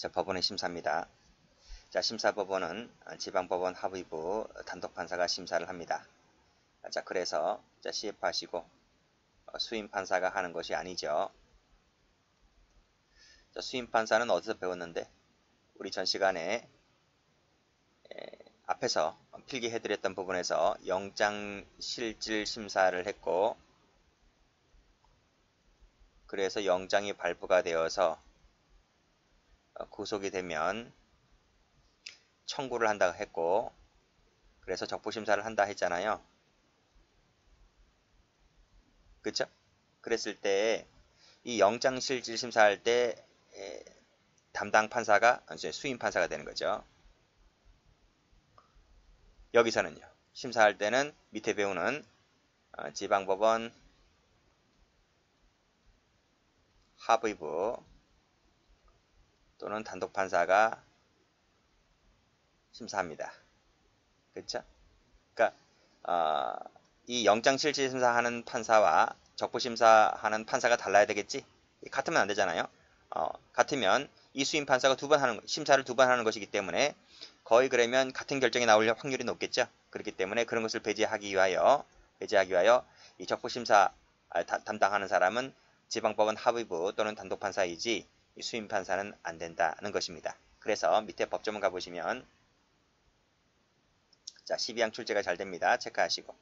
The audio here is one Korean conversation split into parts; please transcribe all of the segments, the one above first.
자, 법원의 심사입니다. 자, 심사법원은 지방법원 합의부 단독판사가 심사를 합니다. 자, 그래서 자, CF하시고 수임판사가 하는 것이 아니죠. 자, 수임판사는 어디서 배웠는데? 우리 전 시간에 앞에서 필기해드렸던 부분에서 영장실질 심사를 했고, 그래서 영장이 발부가 되어서 구속이 되면 청구를 한다고 했고, 그래서 적부심사를 한다 했잖아요. 그쵸? 그랬을 때 이 영장실질 심사할 때 담당 판사가 이제 수임 판사가 되는 거죠. 여기서는요. 심사할 때는 밑에 배우는 지방법원 합의부 또는 단독 판사가 심사합니다. 그렇죠? 그러니까 이 영장실질 심사하는 판사와 적부심사하는 판사가 달라야 되겠지? 같으면 안 되잖아요. 같으면 이 수임 판사가 심사를 두 번 하는 것이기 때문에 거의 그러면 같은 결정이 나올 확률이 높겠죠. 그렇기 때문에 그런 것을 배제하기 위하여 이 적부심사 담당하는 사람은 지방법원 합의부 또는 단독 판사이지 이 수임 판사는 안 된다는 것입니다. 그래서 밑에 법조문 가보시면 자, 12항 출제가 잘 됩니다. 체크하시고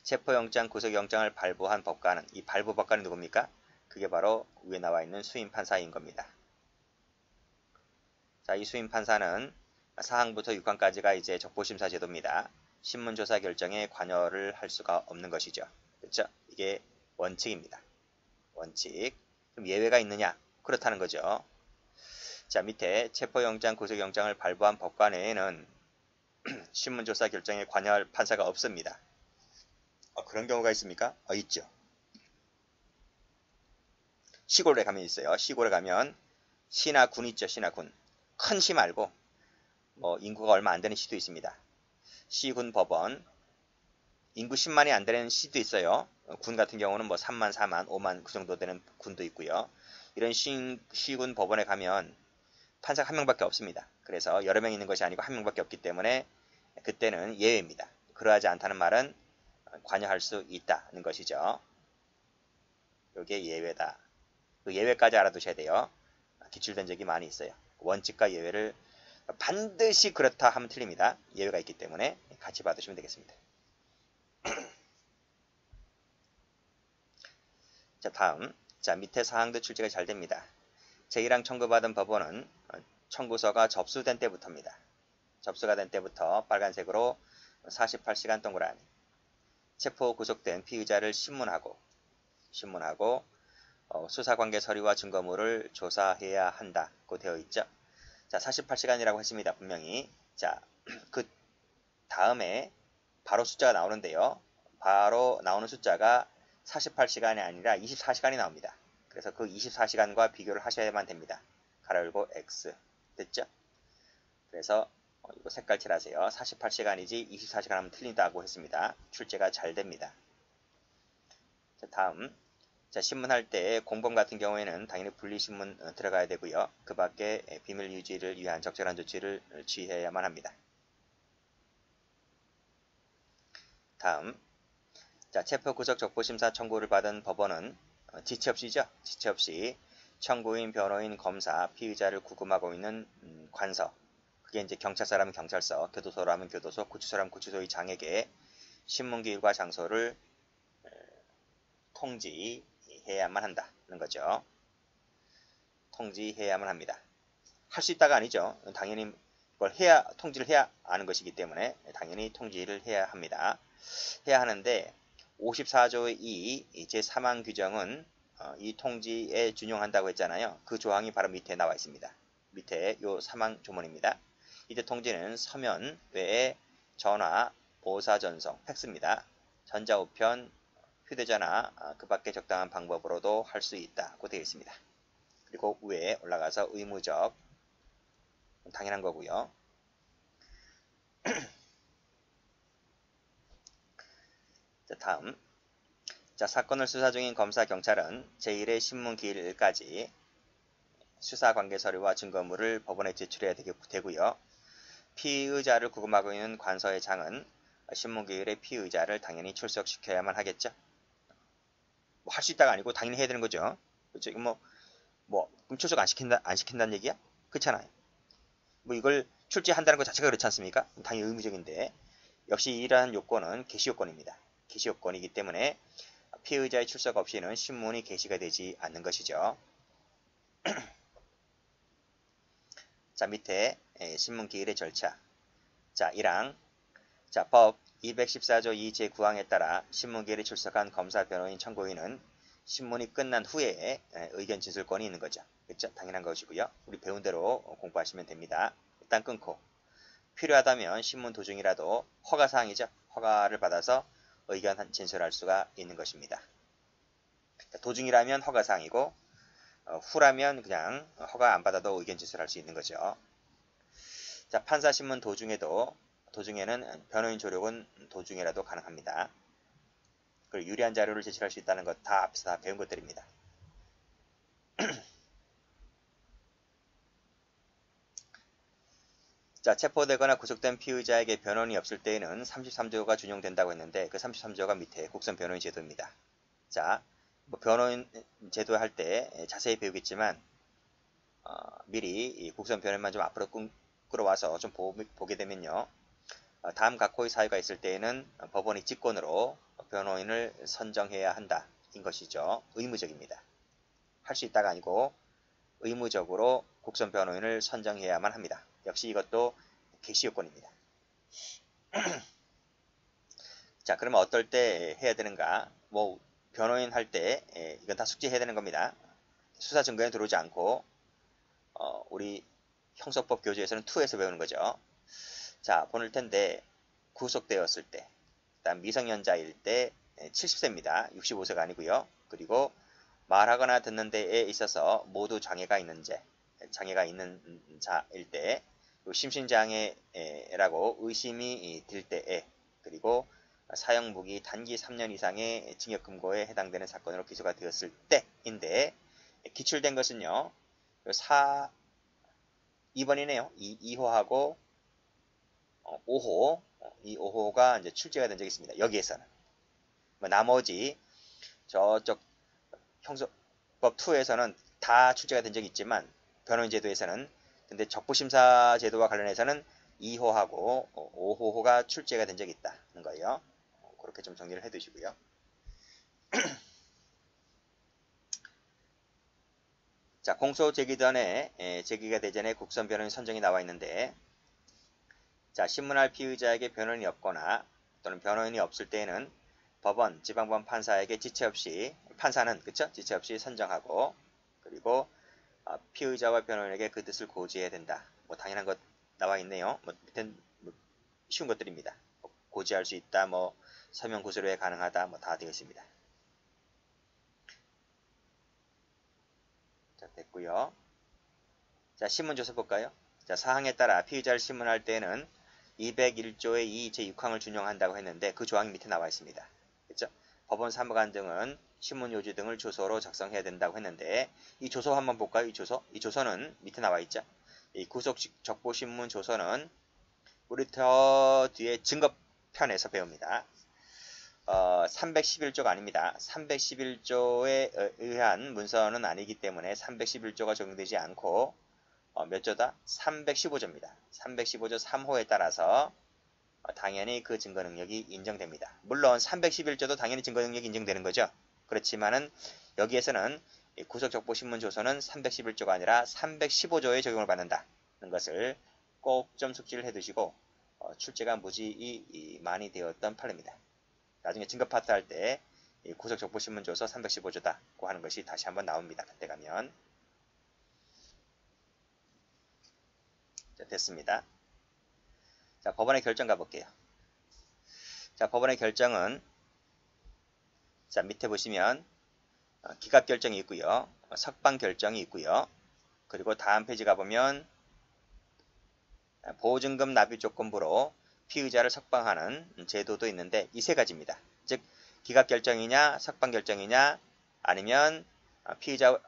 체포영장, 구속영장을 발부한 법관은 이 발부 법관이 누굽니까? 그게 바로 위에 나와 있는 수임 판사인 겁니다. 자, 이 수임 판사는 4항부터 6항까지가 이제 적부심사 제도입니다. 신문조사 결정에 관여를 할 수가 없는 것이죠. 그렇죠? 이게 원칙입니다. 원칙. 그럼 예외가 있느냐? 그렇다는 거죠. 자, 밑에 체포영장, 구속영장을 발부한 법관 외에는 신문조사 결정에 관여할 판사가 없습니다. 그런 경우가 있습니까? 있죠. 시골에 가면 있어요. 시골에 가면 시나 군 있죠. 시나 군. 큰 시 말고 인구가 얼마 안 되는 시도 있습니다. 시군 법원 인구 10만이 안 되는 시도 있어요. 군 같은 경우는 3만, 4만, 5만 그 정도 되는 군도 있고요. 이런 시군 법원에 가면 판사가 한 명밖에 없습니다. 그래서 여러 명 있는 것이 아니고 한 명밖에 없기 때문에 그때는 예외입니다. 그러하지 않다는 말은 관여할 수 있다는 것이죠. 이게 예외다. 그 예외까지 알아두셔야 돼요. 기출된 적이 많이 있어요. 원칙과 예외를 반드시 그렇다 하면 틀립니다. 예외가 있기 때문에 같이 받으시면 되겠습니다. 자, 다음. 자, 밑에 사항도 출제가 잘 됩니다. 제1항 청구받은 법원은 청구서가 접수된 때부터입니다. 접수가 된 때부터 빨간색으로 48시간 동그라미. 체포 구속된 피의자를 신문하고 수사관계 서류와 증거물을 조사해야 한다고 되어 있죠. 자, 48시간이라고 했습니다. 분명히. 자, 그 다음에 바로 숫자가 나오는데요. 바로 나오는 숫자가 48시간이 아니라 24시간이 나옵니다. 그래서 그 24시간과 비교를 하셔야만 됩니다. 가로 열고 X. 됐죠? 그래서 이거 색깔 칠하세요. 48시간이지 24시간 하면 틀린다고 했습니다. 출제가 잘 됩니다. 자, 다음. 자, 신문할 때 공범 같은 경우에는 당연히 분리신문 들어가야 되고요. 그 밖에 비밀 유지를 위한 적절한 조치를 취해야만 합니다. 다음. 자, 체포구속 적부심사 청구를 받은 법원은 지체 없이죠. 지체 없이 청구인, 변호인, 검사, 피의자를 구금하고 있는 관서, 그게 이제 경찰서라면 경찰서, 교도소라면 교도소, 구치소라면 구치소의 장에게 신문기일과 장소를 통지해야만 한다는 거죠. 통지해야만 합니다. 할 수 있다가 아니죠. 당연히 그걸 통지를 해야 아는 것이기 때문에 당연히 통지를 해야 합니다. 해야 하는데 54조의 2 제3항 규정은 이 통지에 준용한다고 했잖아요. 그 조항이 바로 밑에 나와 있습니다. 밑에 요 3항 조문입니다. 이때 통지는 서면 외에 전화, 보사 전송, 팩스입니다. 전자우편, 휴대전화 그 밖에 적당한 방법으로도 할 수 있다고 되어 있습니다. 그리고 위에 올라가서 의무적, 당연한 거고요. 자, 다음. 자, 사건을 수사 중인 검사, 경찰은 제1의 신문기일까지 수사관계 서류와 증거물을 법원에 제출해야 되고요. 피의자를 구금하고 있는 관서의 장은 신문기일에 피의자를 당연히 출석시켜야만 하겠죠. 뭐 할 수 있다가 아니고 당연히 해야 되는 거죠. 그렇죠? 그럼 출석 안 시킨다는 얘기야? 그렇잖아요. 뭐 이걸 출제한다는 것 자체가 그렇지 않습니까? 당연히 의무적인데 역시 이러한 요건은 게시 요건입니다. 게시 요건이기 때문에 피의자의 출석 없이는 신문이 게시가 되지 않는 것이죠. 자, 밑에 신문 기일의 절차. 자, 1항. 자, 법 214조 2 제9항에 따라 신문 기일에 출석한 검사, 변호인, 청구인은 신문이 끝난 후에 의견 진술권이 있는 거죠. 그렇죠? 당연한 것이고요. 우리 배운 대로 공부하시면 됩니다. 일단 끊고 필요하다면 신문 도중이라도 허가사항이죠. 허가를 받아서 의견 진술할 수가 있는 것입니다. 도중이라면 허가사항이고 후라면 그냥 허가 안 받아도 의견 진술할 수 있는 거죠. 자, 판사신문 도중에는 변호인 조력은 도중이라도 가능합니다. 그리고 유리한 자료를 제출할 수 있다는 것 다 앞에서 다 배운 것들입니다. 자, 체포되거나 구속된 피의자에게 변호인이 없을 때에는 33조가 준용된다고 했는데 그 33조가 밑에 국선 변호인 제도입니다. 자, 뭐 변호인 제도 할 때 자세히 배우겠지만 미리 이 국선 변호인만 좀 앞으로 끌어와서 좀 보게 되면요. 다음 각호의 사유가 있을 때에는 법원이 직권으로 변호인을 선정해야 한다인 것이죠. 의무적입니다. 할 수 있다가 아니고 의무적으로 국선 변호인을 선정해야만 합니다. 역시 이것도 게시 요건입니다. 자, 그러면 어떨 때 해야 되는가? 뭐 변호인 할 때 이건 다 숙지해야 되는 겁니다. 수사 증거에 들어오지 않고 우리 형사법 교재에서는 2에서 배우는 거죠. 자, 보낼 텐데 구속되었을 때, 그다음 미성년자일 때 70세입니다. 65세가 아니고요. 그리고 말하거나 듣는 데에 있어서 모두 장애가 있는 자일 때, 심신장애라고 의심이 들 때에, 그리고 사형무기 단기 3년 이상의 징역금고에 해당되는 사건으로 기소가 되었을 때인데 기출된 것은요. 2번이네요. 2호하고 5호, 이 5호가 이제 출제가 된 적이 있습니다. 여기에서는. 나머지 저쪽 형사법 2에서는 다 출제가 된 적이 있지만 변호인 제도에서는 근데 적부심사 제도와 관련해서는 2호하고 5호가 출제가 된 적이 있다는 거예요. 그렇게 좀 정리를 해 두시고요. 자, 공소 제기가 되기 전에 국선 변호인 선정이 나와 있는데 자, 신문할 피의자에게 변호인이 없거나 또는 변호인이 없을 때에는 법원, 지방법원 판사에게 지체 없이 판사는 지체 없이 선정하고 그리고 피의자와 변호인에게 그 뜻을 고지해야 된다. 뭐 당연한 것 나와 있네요. 밑엔 쉬운 것들입니다. 고지할 수 있다. 뭐 서명 구술에 가능하다. 뭐 다 되어 있습니다. 자, 됐고요. 자, 신문조서 볼까요? 자, 사항에 따라 피의자를 신문할 때는 201조의 2 제6항을 준용한다고 했는데 그 조항이 밑에 나와 있습니다. 그렇죠? 법원 사무관 등은 신문요지 등을 조서로 작성해야 된다고 했는데 이 조서 한번 볼까요? 이 조서는 밑에 나와 있죠. 이 구속적보신문 조서는 우리 더 뒤에 증거편에서 배웁니다. 311조가 아닙니다. 311조에 의한 문서는 아니기 때문에 311조가 적용되지 않고 몇 조다? 315조입니다. 315조 3호에 따라서 당연히 그 증거 능력이 인정됩니다. 물론 311조도 당연히 증거 능력이 인정되는 거죠. 그렇지만은 여기에서는 구속적보신문 조서는 311조가 아니라 315조에 적용을 받는다는 것을 꼭 좀 숙지를 해두시고 출제가 무지 많이 되었던 판례입니다. 나중에 증거 파트 할 때 구속적보신문 조서 315조다고 하는 것이 다시 한번 나옵니다. 그때 가면. 자, 됐습니다. 자, 법원의 결정 가볼게요. 자, 법원의 결정은 자, 밑에 보시면 기각 결정이 있고요. 석방 결정이 있고요. 그리고 다음 페이지 가보면 보증금 납입 조건부로 피의자를 석방하는 제도도 있는데 이 세 가지입니다. 즉 기각 결정이냐 석방 결정이냐 아니면 피의자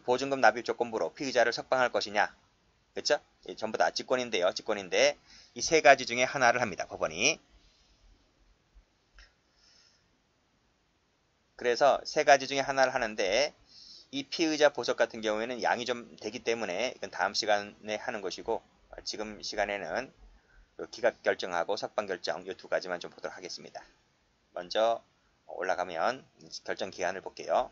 보증금 납입 조건부로 피의자를 석방할 것이냐. 그렇죠? 전부 다 직권인데요. 직권인데 이 세 가지 중에 하나를 합니다. 법원이. 그래서 세 가지 중에 하나를 하는데 이 피의자 보석 같은 경우에는 양이 좀 되기 때문에 이건 다음 시간에 하는 것이고 지금 시간에는 기각 결정하고 석방 결정 이 두 가지만 좀 보도록 하겠습니다. 먼저 올라가면 결정 기한을 볼게요.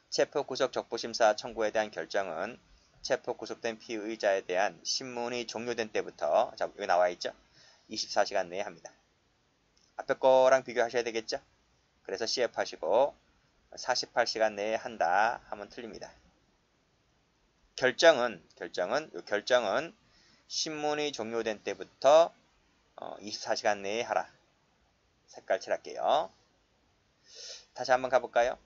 체포 구속 적부심사 청구에 대한 결정은 체포 구속된 피의자에 대한 신문이 종료된 때부터, 자, 여기 나와 있죠? 24시간 내에 합니다. 앞에 거랑 비교하셔야 되겠죠? 그래서 CF 하시고 48시간 내에 한다 하면 틀립니다. 결정은 신문이 종료된 때부터 24시간 내에 하라. 색깔 칠할게요. 다시 한번 가볼까요?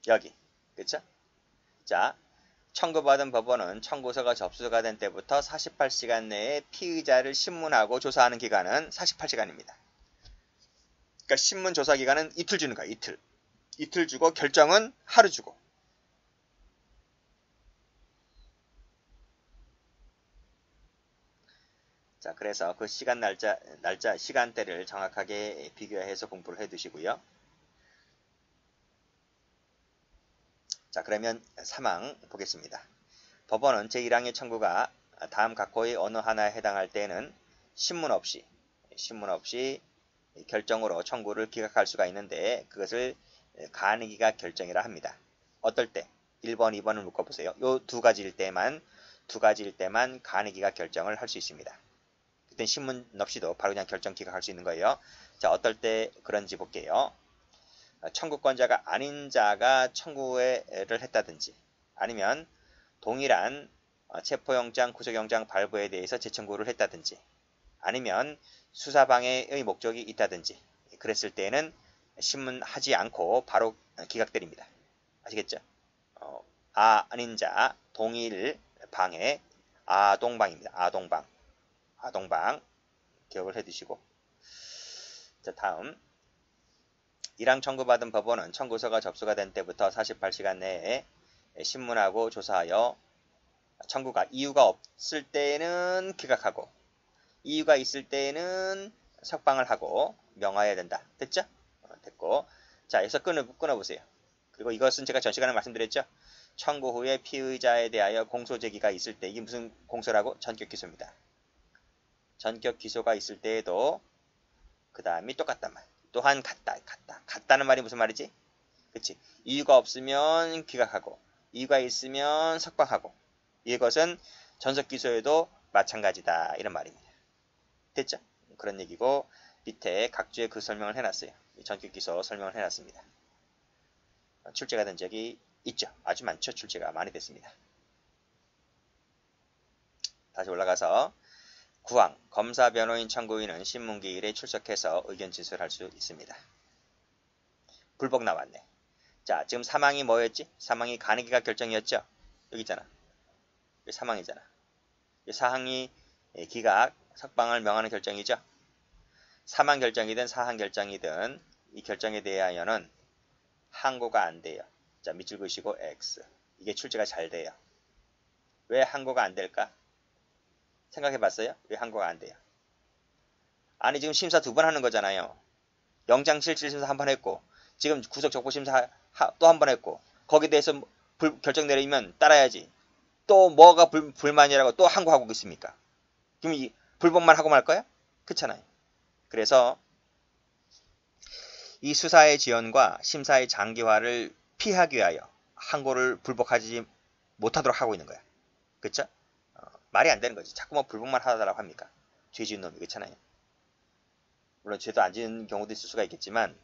여기, 그쵸? 자, 청구받은 법원은 청구서가 접수가 된 때부터 48시간 내에 피의자를 신문하고 조사하는 기간은 48시간입니다. 그러니까 신문 조사 기간은 이틀 주는 거야, 이틀. 이틀 주고 결정은 하루 주고. 자, 그래서 그 시간 날짜 시간대를 정확하게 비교해서 공부를 해 두시고요. 자, 그러면 사망 보겠습니다. 법원은 제1항의 청구가 다음 각호의 어느 하나에 해당할 때에는 신문 없이 결정으로 청구를 기각할 수가 있는데 그것을 간이기각 결정이라 합니다. 어떨 때? 1번, 2번을 묶어보세요. 요 두 가지일 때만 간이기각 결정을 할 수 있습니다. 그땐 신문 없이도 바로 그냥 결정 기각할 수 있는 거예요. 자, 어떨 때 그런지 볼게요. 청구권자가 아닌 자가 청구를 했다든지 아니면 동일한 체포영장, 구속영장 발부에 대해서 재청구를 했다든지 아니면 수사방해의 목적이 있다든지 그랬을 때에는 신문하지 않고 바로 기각드립니다. 아시겠죠? 아닌 자, 동일 방해, 아동방입니다. 아동방 기억을 해두시고. 자, 다음 1항 청구받은 법원은 청구서가 접수가 된 때부터 48시간 내에 신문하고 조사하여 청구가 이유가 없을 때는 기각하고 이유가 있을 때는 석방을 하고 명하여야 된다. 됐죠? 됐고. 자, 여기서 끊어보세요. 그리고 이것은 제가 전 시간에 말씀드렸죠? 청구 후에 피의자에 대하여 공소 제기가 있을 때 이게 무슨 공소라고? 전격 기소입니다. 전격 기소가 있을 때에도 그 다음이 똑같단 말. 또한 같다는 말이 무슨 말이지? 그치? 이유가 없으면 기각하고 이유가 있으면 석방하고 이것은 전속 기소에도 마찬가지다 이런 말입니다. 됐죠? 그런 얘기고 밑에 각주에 그 설명을 해놨어요. 전격 기소 설명을 해놨습니다. 출제가 된 적이 있죠. 아주 많죠. 출제가 많이 됐습니다. 다시 올라가서 9항 검사 변호인 청구인은 신문기일에 출석해서 의견 진술할 수 있습니다. 불복 나왔네. 자, 지금 사망이 뭐였지? 사망이 간이기각 결정이었죠? 여기 있잖아. 여기 사망이잖아. 사항이 기각, 석방을 명하는 결정이죠? 사망 결정이든 사항 결정이든 이 결정에 대하여는 항고가 안 돼요. 자, 밑줄 그으시고 X. 이게 출제가 잘 돼요. 왜 항고가 안 될까? 생각해봤어요? 왜 항고가 안 돼요? 아니 지금 심사 2번 하는 거잖아요. 영장실질심사 한 번 했고 지금 구속적부심사 또 한 번 했고 거기에 대해서 결정 내리면 따라야지. 또 뭐가 불만이라고 또 항고하고 있습니까? 그럼 이 불복만 하고 말 거야? 그렇잖아요. 그래서 이 수사의 지연과 심사의 장기화를 피하기 위하여 항고를 불복하지 못하도록 하고 있는 거야. 그쵸? 말이 안 되는 거지. 자꾸 뭐 불복만 하달라고 합니까? 죄 지은 놈이. 그렇잖아요. 물론 죄도 안 지은 경우도 있을 수가 있겠지만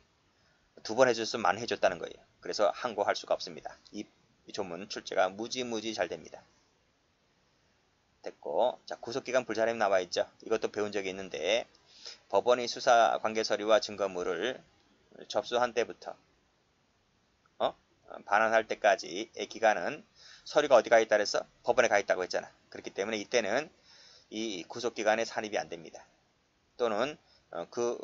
2번 해줬으면 많이 해줬다는 거예요. 그래서 항고할 수가 없습니다. 이 조문 출제가 무지 잘 됩니다. 됐고, 자, 구속기간 불사람이 나와 있죠. 이것도 배운 적이 있는데 법원이 수사 관계 서류와 증거물을 접수한 때부터 반환할 때까지의 기간은 서류가 어디 가 있다 그래서 법원에 가 있다고 했잖아. 그렇기 때문에 이때는 이 구속기간에 산입이 안 됩니다. 또는 그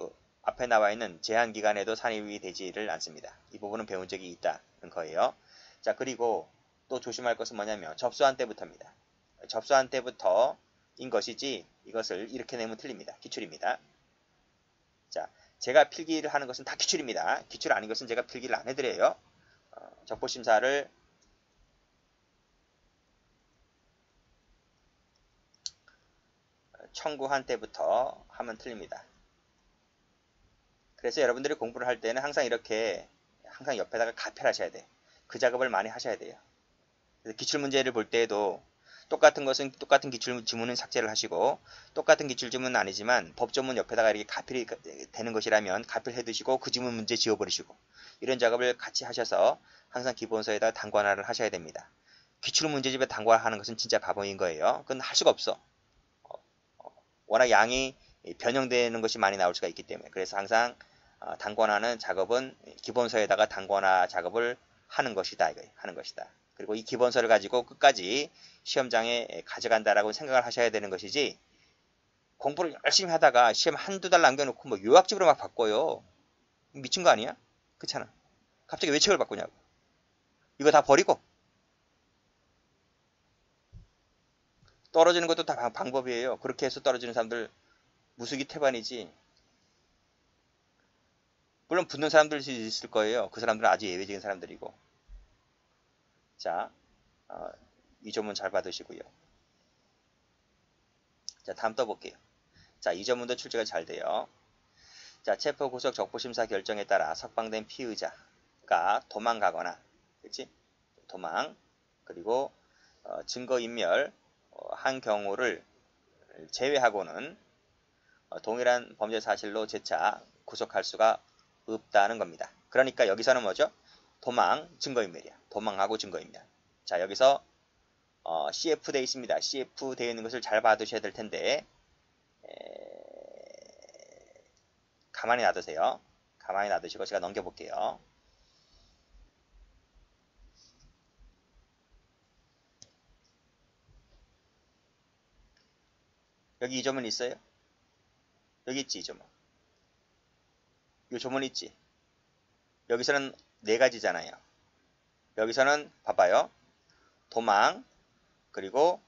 앞에 나와 있는 제한 기간에도 산입이 되지를 않습니다. 이 부분은 배운 적이 있다는 거예요. 자, 그리고 또 조심할 것은 뭐냐면 접수한 때부터입니다. 접수한 때부터인 것이지 이것을 이렇게 내면 틀립니다. 기출입니다. 자, 제가 필기를 하는 것은 다 기출입니다. 기출 아닌 것은 제가 필기를 안 해드려요. 적보심사를 청구한 때부터 하면 틀립니다. 그래서 여러분들이 공부를 할 때는 항상 이렇게 항상 옆에다가 가표를 하셔야 돼. 그 작업을 많이 하셔야 돼요. 그래서 기출문제를 볼 때에도 똑같은 것은 똑같은 기출지문은 삭제를 하시고 똑같은 기출지문은 아니지만 법조문 옆에다가 이렇게 가필이 되는 것이라면 가필 해두시고 그 지문 문제 지워버리시고 이런 작업을 같이 하셔서 항상 기본서에다 단관화를 하셔야 됩니다. 기출문제집에 단관화하는 것은 진짜 바보인 거예요. 그건 할 수가 없어. 워낙 양이 변형되는 것이 많이 나올 수가 있기 때문에 그래서 항상 단권화는 작업은 기본서에다가 단권화 작업을 하는 것이다. 하는 것이다. 그리고 이 기본서를 가지고 끝까지 시험장에 가져간다라고 생각을 하셔야 되는 것이지 공부를 열심히 하다가 시험 한두 달 남겨놓고 뭐 요약집으로 막 바꿔요. 미친 거 아니야? 그렇잖아. 갑자기 왜 책을 바꾸냐고. 이거 다 버리고 떨어지는 것도 다 방법이에요. 그렇게 해서 떨어지는 사람들 무수기 태반이지. 물론 붙는 사람들이 있을 거예요. 그 사람들은 아주 예외적인 사람들이고. 자, 이 점은 잘 받으시고요. 자, 다음 떠볼게요. 자, 이 점문도 출제가 잘 돼요. 자, 체포구속 적부심사 결정에 따라 석방된 피의자가 도망가거나, 그치? 도망, 그리고 증거인멸 한 경우를 제외하고는 동일한 범죄 사실로 재차 구속할 수가 없다는 겁니다. 그러니까 여기서는 뭐죠? 도망, 증거인멸이야. 도망하고 증거인멸. 자, 여기서 CF 되어 있습니다. CF 되어 있는 것을 잘 봐두셔야 될 텐데 가만히 놔두세요. 가만히 놔두시고 제가 넘겨볼게요. 여기 이 조문 있어요? 여기 있지, 이 조문. 이 조문 있지? 여기서는 네 가지잖아요. 여기서는 봐봐요. 도망, 그리고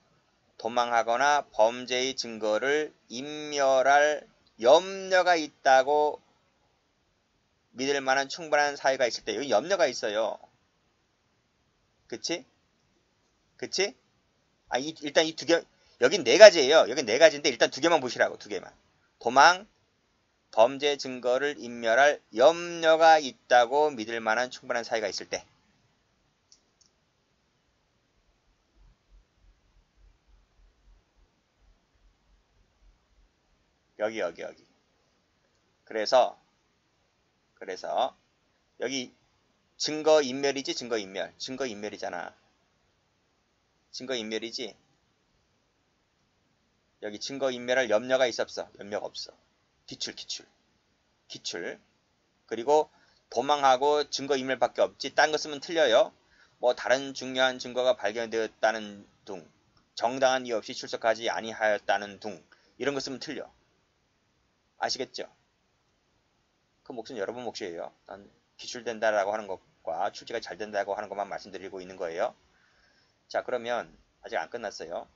도망하거나 범죄의 증거를 인멸할 염려가 있다고 믿을 만한 충분한 사유가 있을 때 여기 염려가 있어요. 그치? 그치? 일단 이 두 개, 여긴 네 가지예요. 여긴 네 가지인데 일단 두 개만 보시라고, 두 개만. 도망, 범죄 증거를 인멸할 염려가 있다고 믿을 만한 충분한 사유가 있을 때. 여기. 그래서 여기 증거인멸이지, 증거인멸. 증거인멸이잖아. 증거인멸이지. 여기 증거인멸할 염려가 있어 없어? 염려가 없어. 기출. 그리고 도망하고 증거인멸밖에 없지. 딴 거 쓰면 틀려요. 뭐 다른 중요한 증거가 발견되었다는 둥, 정당한 이유 없이 출석하지 아니하였다는 둥, 이런 거 쓰면 틀려. 아시겠죠? 그 몫은 여러분 몫이에요. 난 기출된다라고 하는 것과 출제가 잘 된다고 하는 것만 말씀드리고 있는 거예요. 자, 그러면 아직 안 끝났어요.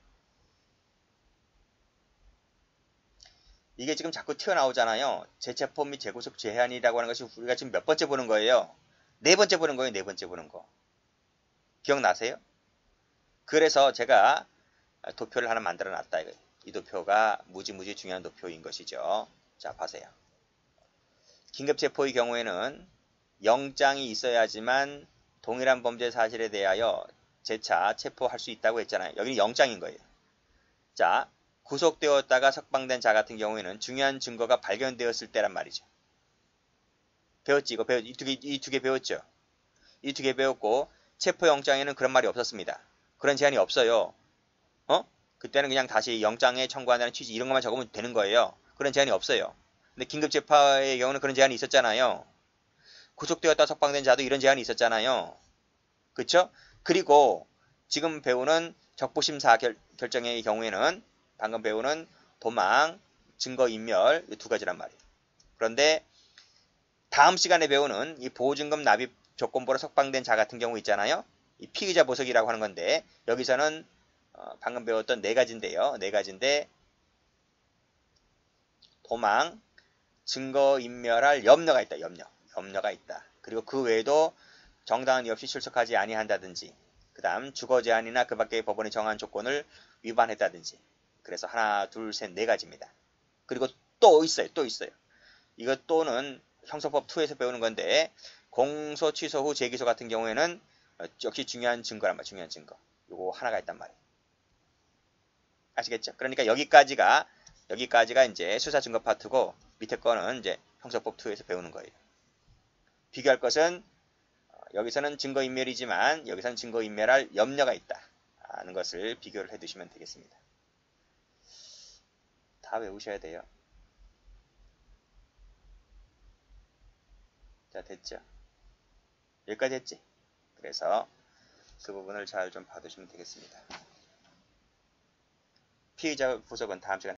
이게 지금 자꾸 튀어나오잖아요. 재체포 및 재구속 제한이라고 하는 것이 우리가 지금 몇 번째 보는 거예요? 네 번째 보는 거예요. 네 번째 보는 거. 기억나세요? 그래서 제가 도표를 하나 만들어 놨다. 이 도표가 무지무지 중요한 도표인 것이죠. 자, 보세요. 긴급체포의 경우에는 영장이 있어야지만 동일한 범죄 사실에 대하여 재차 체포할 수 있다고 했잖아요. 여기는 영장인 거예요. 자, 구속되었다가 석방된 자 같은 경우에는 중요한 증거가 발견되었을 때란 말이죠. 배웠지? 이 두 개 배웠죠? 이 두 개 배웠고 체포영장에는 그런 말이 없었습니다. 그런 제한이 없어요. 그때는 그냥 다시 영장에 청구한다는 취지 이런 것만 적으면 되는 거예요. 그런 제한이 없어요. 근데 긴급재파의 경우는 그런 제한이 있었잖아요. 구속되었다 석방된 자도 이런 제한이 있었잖아요. 그쵸? 그리고 지금 배우는 적부심사 결정의 경우에는 방금 배우는 도망, 증거인멸 이 두 가지란 말이에요. 그런데 다음 시간에 배우는 이 보증금 납입 조건부로 석방된 자 같은 경우 있잖아요. 이 피의자 보석이라고 하는 건데 여기서는 방금 배웠던 네 가지인데요. 네 가지인데 도망, 증거인멸할 염려가 있다. 염려가 있다. 그리고 그 외에도 정당한 이유 없이 출석하지 아니한다든지 그 다음 주거 제한이나 그 밖의 법원이 정한 조건을 위반했다든지 그래서 하나, 둘, 셋, 네 가지입니다. 그리고 또 있어요. 이것 또는 형사법 2에서 배우는 건데 공소 취소 후 재기소 같은 경우에는 역시 중요한 증거란 말이에요. 중요한 증거. 요거 하나가 있단 말이에요. 아시겠죠? 그러니까 여기까지가 이제 수사 증거 파트고 밑에 거는 이제 형사법 2에서 배우는 거예요. 비교할 것은 여기서는 증거인멸이지만 여기서는 증거인멸할 염려가 있다 하는 것을 비교를 해두시면 되겠습니다. 다 외우셔야 돼요. 자, 됐죠? 여기까지 했지? 그래서 그 부분을 잘 좀 봐두시면 되겠습니다. 피의자 보석은 다음 시간에